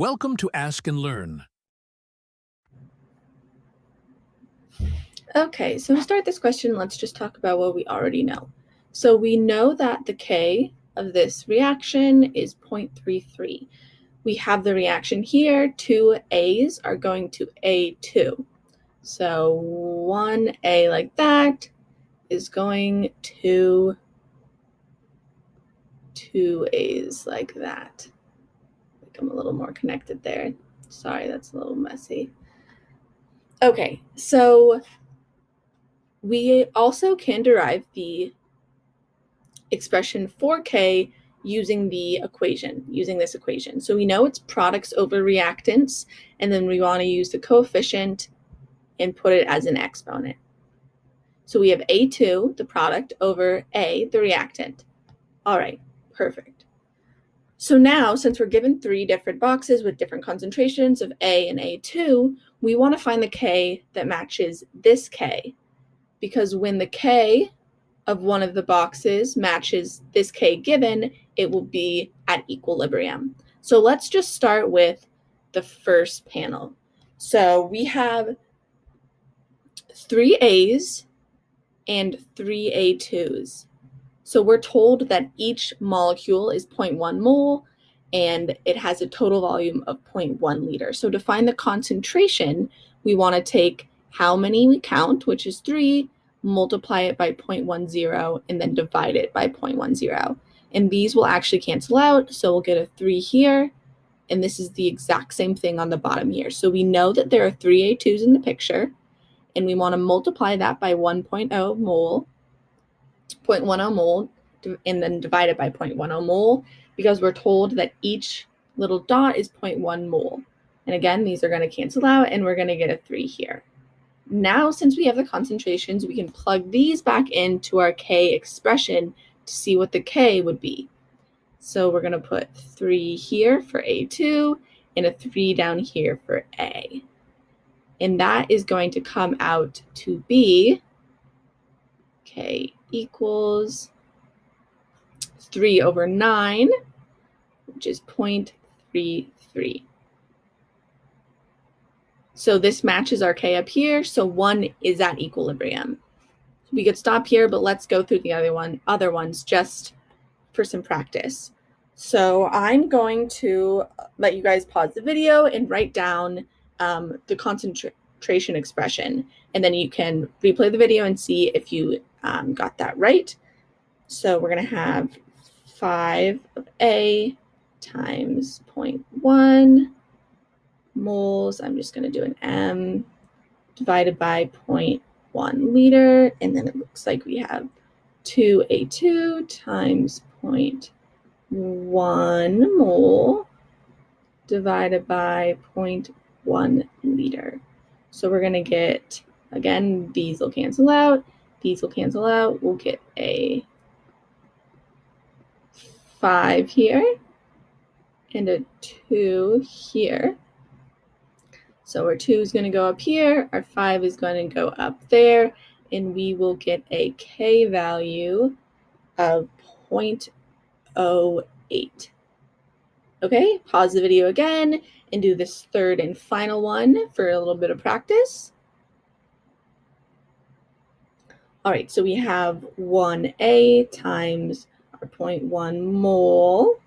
Welcome to Ask and Learn. Okay, so to start this question, let's just talk about what we already know. So we know that the K of this reaction is 0.33. We have the reaction here. Two A's are going to A2. So one A like that is going to two A's like that. I think I'm a little more connected there. Sorry, that's a little messy. Okay, so we also can derive the expression for K using this equation. So we know it's products over reactants, and then we want to use the coefficient and put it as an exponent. So we have A2, the product, over A, the reactant. All right, perfect. So now, since we're given three different boxes with different concentrations of A and A2, we want to find the K that matches this K, because when the K of one of the boxes matches this K given, it will be at equilibrium. So let's just start with the first panel. So we have three A's and three A2s. So we're told that each molecule is 0.1 mole and it has a total volume of 0.1 liter. So to find the concentration, we want to take how many we count, which is 3, multiply it by 0.10, and then divide it by 0.10. And these will actually cancel out, so we'll get a 3 here, and this is the exact same thing on the bottom here. So we know that there are 3 A2s in the picture, and we want to multiply that by 1.0 mole, 0.10 mole, and then divide it by 0.10 mole, because we're told that each little dot is 0.1 mole. And again, these are going to cancel out, and we're going to get a 3 here. Now, since we have the concentrations, we can plug these back into our K expression to see what the K would be. So we're going to put 3 here for A2 and a 3 down here for A. And that is going to come out to be K equals 3 over 9, which is 0.33. So this matches our K up here, so 1 is at equilibrium. We could stop here, but let's go through the other ones just for some practice. So I'm going to let you guys pause the video and write down the concentration expression, and then you can replay the video and see if you got that right. So we're going to have 5 of A times 0.1 moles. I'm just going to do an M divided by 0.1 liter, and then it looks like we have 2A2 times 0.1 mole divided by 0.1 liter. So we're going to get, again, these will cancel out, we'll get a 5 here and a 2 here. So our 2 is going to go up here, our 5 is going to go up there, and we will get a K value of 0.08. Okay, pause the video again and do this third and final one for a little bit of practice. All right, so we have 1A times our 0.1 mole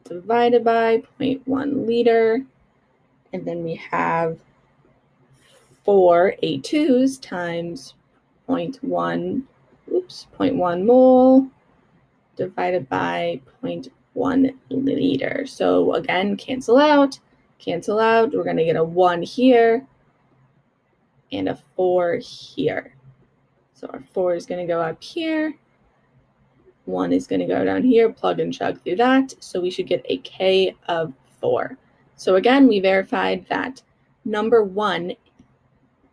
divided by 0.1 liter. And then we have 4 A2s times 0.1 mole divided by 0.1 liter. So again, cancel out. We're going to get a 1 here and a 4 here. So our 4 is going to go up here. 1 is going to go down here, plug and chug through that. So we should get a K of 4. So again, we verified that number 1,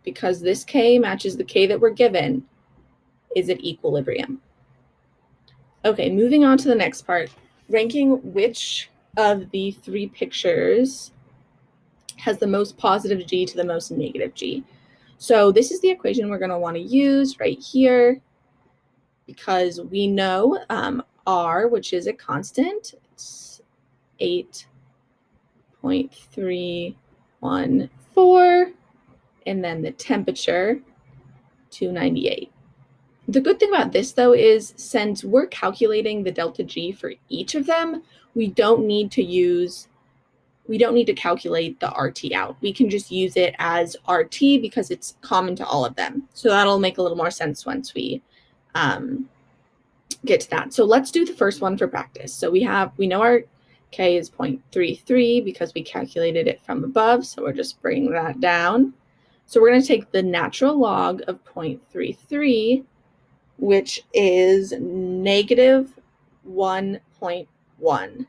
because this K matches the K that we're given, is at equilibrium. Okay, moving on to the next part, ranking which of the 3 pictures has the most positive G to the most negative G. So this is the equation we're going to want to use right here, because we know R, which is a constant, it's 8 0.314, and then the temperature, 298. The good thing about this, though, is since we're calculating the delta G for each of them, we don't need to calculate the RT out. We can just use it as RT because it's common to all of them. So that'll make a little more sense once we get to that. So let's do the first one for practice. So we know our K is 0.33 because we calculated it from above. So we're just bringing that down. So we're going to take the natural log of 0.33, which is negative 1.1.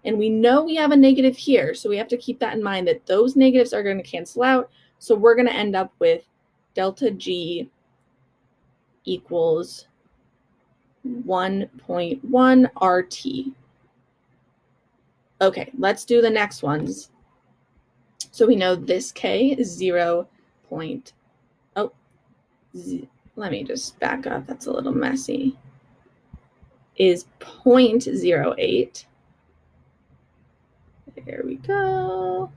And we know we have a negative here, so we have to keep that in mind that those negatives are going to cancel out. So we're going to end up with delta G equals 1.1 RT. Okay, let's do the next ones. So we know this K is 0. Let me just back up. That's a little messy. Is 0.08. There we go.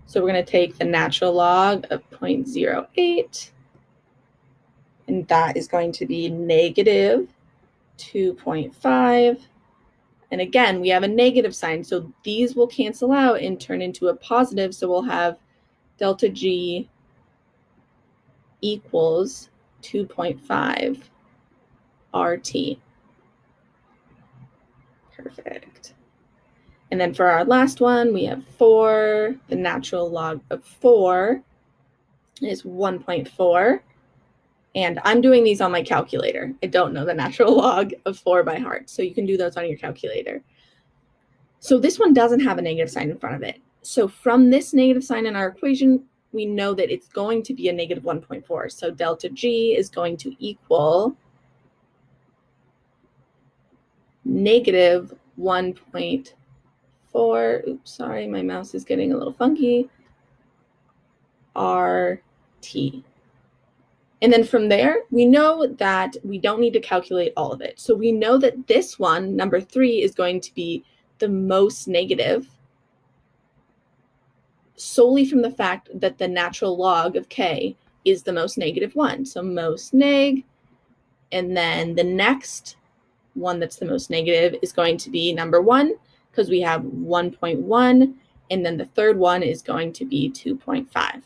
So we're going to take the natural log of 0.08, and that is going to be negative 2.5. And again, we have a negative sign, so these will cancel out and turn into a positive. So we'll have delta G equals 2.5 RT. Perfect. And then for our last one, we have 4. The natural log of 4 is 1.4. And I'm doing these on my calculator. I don't know the natural log of 4 by heart, so you can do those on your calculator. So this one doesn't have a negative sign in front of it. So from this negative sign in our equation, we know that it's going to be a negative 1.4. So delta G is going to equal negative 1.4. Oops, sorry, my mouse is getting a little funky. RT. And then from there, we know that we don't need to calculate all of it. So we know that this one, number 3, is going to be the most negative solely from the fact that the natural log of K is the most negative one. So most neg, and then the next one that's the most negative is going to be number 1, because we have 1.1, and then the third one is going to be 2.5.